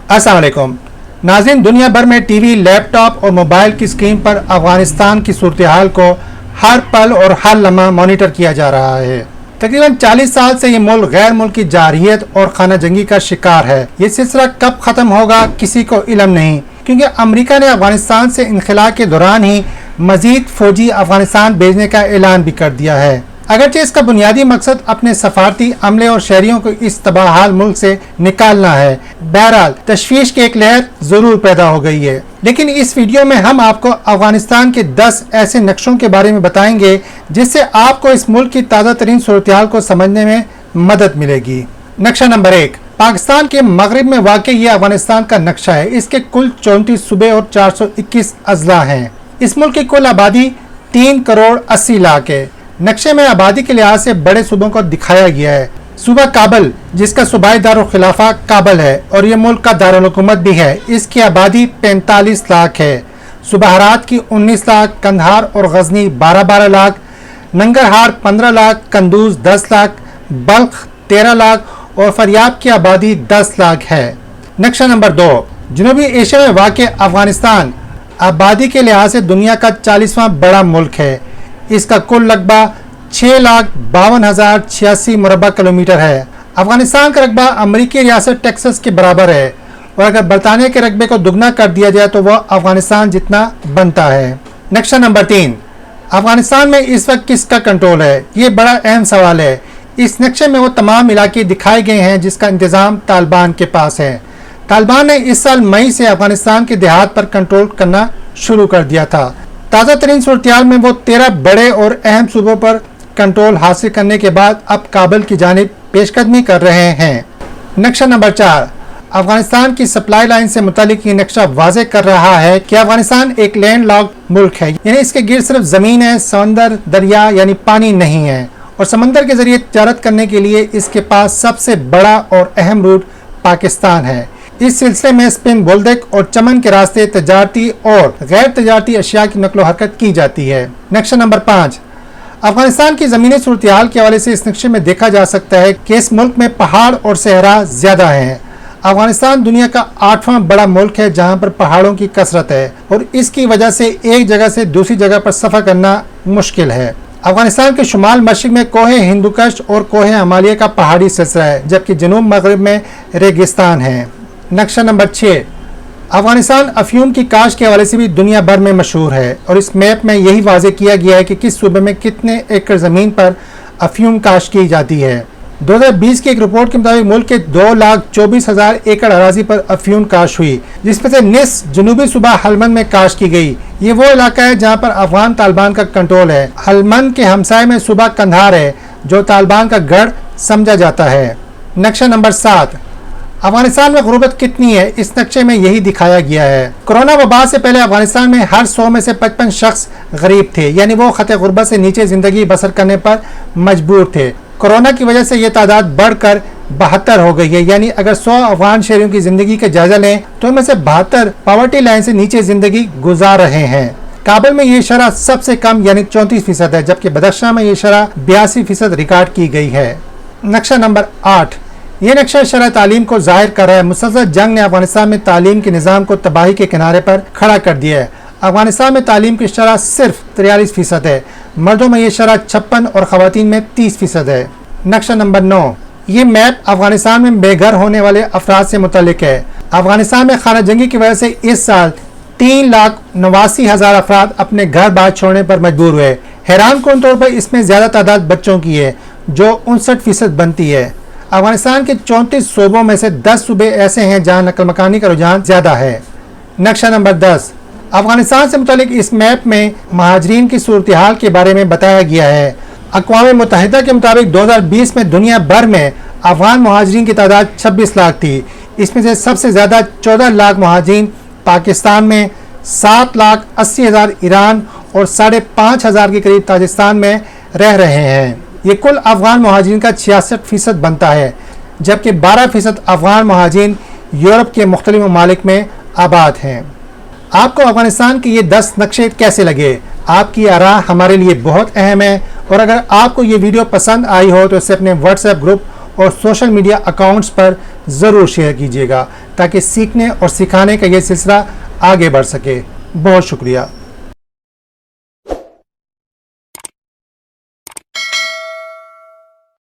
अस्सलाम वालेकुम नाज़रीन, दुनिया भर में टीवी, लैपटॉप और मोबाइल की स्क्रीन पर अफगानिस्तान की सूरत हाल को हर पल और हर लम्हा मॉनिटर किया जा रहा है। तकरीबन 40 साल से ये मुल्क गैर मुल्की जारहियत और खाना जंगी का शिकार है। ये सिलसिला कब ख़त्म होगा किसी को इल्म नहीं, क्योंकि अमेरिका ने अफगानिस्तान से इनखला के दौरान ही मजीद फौजी अफगानिस्तान भेजने का ऐलान भी कर दिया है। अगरचे इसका बुनियादी मकसद अपने सफारती अमले और शहरियों को इस तबाहाल मुल्क से निकालना है। बहरहाल तशवीश की एक लहर जरूर पैदा हो गई है, लेकिन इस वीडियो में हम आपको अफगानिस्तान के 10 ऐसे नक्शों के बारे में बताएंगे जिससे आपको इस मुल्क की ताज़ा तरीन सूरत हाल को समझने में मदद मिलेगी। नक्शा नंबर 1, पाकिस्तान के मगरिब में वाक़ ये अफगानिस्तान का नक्शा है। इसके कुल 34 सूबे और 421 अजला हैं। इस मुल्क की कुल आबादी 3 करोड़ 80 लाख है। नक्शे में आबादी के लिहाज से बड़े सूबों को दिखाया गया है। सूबा काबल, जिसका सूबाई दारुल खिलाफा काबल है और ये मुल्क का दारुल हुकूमत भी है, इसकी आबादी 45 लाख है। सूबा हरात की 19 लाख, कंधार और गजनी 12-12 लाख, नंगरहार 15 लाख, कंदूज 10 लाख, बल्ख 13 लाख और फरियाब की आबादी 10 लाख है। नक्शा नंबर 2, जनूबी एशिया में वाक़ अफगानिस्तान आबादी के लिहाज से दुनिया का 40वां बड़ा मुल्क है। इसका कुल रकबा 6,52,086 मुरबा किलोमीटर है। अफगानिस्तान का रकबा अमरीकी रियासत टेक्सास के बराबर है और अगर बरतानिया के रकबे को दुगना कर दिया जाए तो वह अफगानिस्तान जितना बनता है। नक्शा नंबर 3, अफगानिस्तान में इस वक्त किसका कंट्रोल है? ये बड़ा अहम सवाल है। इस नक्शे में वो तमाम इलाके दिखाए गए हैं जिसका इंतज़ाम तालिबान के पास है। तालिबान ने इस साल मई से अफगानिस्तान के देहात पर कंट्रोल करना शुरू कर दिया था। ताज़ा तरीन सूरत में वो 13 बड़े और अहम सूबों पर कंट्रोल हासिल करने के बाद अब काबल की जानिब पेशकदमी कर रहे हैं। नक्शा नंबर 4, अफगानिस्तान की सप्लाई लाइन से मुतालिक ये नक्शा वाज़े कर रहा है कि अफगानिस्तान एक लैंड लॉक मुल्क है, यानी इसके गिर्द सिर्फ ज़मीन है, समंदर, दरिया यानी पानी नहीं है और समंदर के जरिए तिजारत करने के लिए इसके पास सबसे बड़ा और अहम रूट पाकिस्तान है। इस सिलसिले में स्पिन, बोल्देक और चमन के रास्ते तजारती और गैर तजारती अशिया की नकलो हरकत की जाती है। नक्शा नंबर 5, अफगानिस्तान की ज़मीनी सूरत हाल के हवाले से इस नक्शे में देखा जा सकता है कि इस मुल्क में पहाड़ और सहरा ज़्यादा हैं। अफगानिस्तान दुनिया का 8वां बड़ा मुल्क है जहाँ पर पहाड़ों की कसरत है और इसकी वजह से एक जगह से दूसरी जगह पर सफ़र करना मुश्किल है। अफगानिस्तान के शुमाल मशरिक में कोहे हिंदुकश और कोहे हिमालय का पहाड़ी सिलसिला है, जबकि जनूब मगरब में रेगिस्तान है। नक्शा नंबर 6, अफगानिस्तान अफयूम की काश के हवाले से भी दुनिया भर में मशहूर है और इस मैप में यही वाज़े किया गया है कि किस सूबे में कितने एकड़ ज़मीन पर अफयूम काश की जाती है। 2020 की एक रिपोर्ट के मुताबिक मुल्क के 2,24,000 एकड़ अराजी पर अफयूम काश हुई, जिसमें से निस्फ जनूबी सूबा हलमंद में काश की गई। ये वो इलाका है जहाँ पर अफगान तालिबान का कंट्रोल है। हलमंद के हमसाए में सूबा कंधार है जो तालिबान का गढ़ समझा जाता है। नक्शा नंबर 7, अफगानिस्तान में गुर्बत कितनी है? इस नक्शे में यही दिखाया गया है। कोरोना वबा से पहले अफगानिस्तान में हर 100 में से 55 शख्स गरीब थे, यानी वो खतरे गुर्बत से नीचे जिंदगी बसर करने पर मजबूर थे। कोरोना की वजह से ये तादाद बढ़कर 72 हो गई है, यानी अगर 100 अफगान शहरियों की जिंदगी का जायजा लें तो उनमें से 72 पॉवर्टी लाइन से नीचे जिंदगी गुजार रहे हैं। काबुल में ये शरह सबसे कम यानी 34% है, जबकि बदख्शां में ये शरह 82% रिकॉर्ड की गई है। नक्शा नंबर 8, ये नक्शा शरह तालीम को जाहिर कर रहा है। मुसलसल जंग ने अफगानिस्तान में तालीम के निज़ाम को तबाही के किनारे पर खड़ा कर दिया है। अफगानिस्तान में तालीम की शरह सिर्फ 43% है। मर्दों में ये शरह 56 और ख़वातीन में 30% है। नक्शा नंबर 9, ये मैप अफगानिस्तान में बेघर होने वाले अफराद से मुतल्लिक है। अफगानिस्तान में खाना जंगी की वजह से इस साल 3,89,000 अफराद अपने घर बार छोड़ने पर मजबूर हुए। हैरान कौन तौर पर इसमें ज़्यादा तादाद बच्चों की है जो 59% बनती है। अफगानिस्तान के 34 सूबों में से 10 सूबे ऐसे हैं जहां नकल मकानी का रुझान ज़्यादा है। नक्शा नंबर 10, अफगानिस्तान से मुतालिक इस मैप में महाजरीन की सूरत हाल के बारे में बताया गया है। अक़वाम मुत्तहिदा के मुताबिक 2020 में दुनिया भर में अफगान महाजरीन की तादाद 26 लाख थी। इसमें से सबसे ज़्यादा 14 लाख महाजरीन पाकिस्तान में, 7,80,000 ईरान और 5,500 के करीब ताजिस्तान में रह रहे हैं। ये कुल अफगान महाजरीन का 66% बनता है, जबकि 12% अफगान महाजरीन यूरोप के मुख्तलिफ ममालिक में आबाद हैं। आपको अफगानिस्तान के ये 10 नक्शे कैसे लगे? आपकी आरा हमारे लिए बहुत अहम है और अगर आपको ये वीडियो पसंद आई हो तो इसे अपने व्हाट्सएप ग्रुप और सोशल मीडिया अकाउंट्स पर ضرور شیئر کیجیے گا تاکہ سیکھنے اور سکھانے کا یہ سلسلہ آگے بڑھ سکے۔ بہت شکریہ۔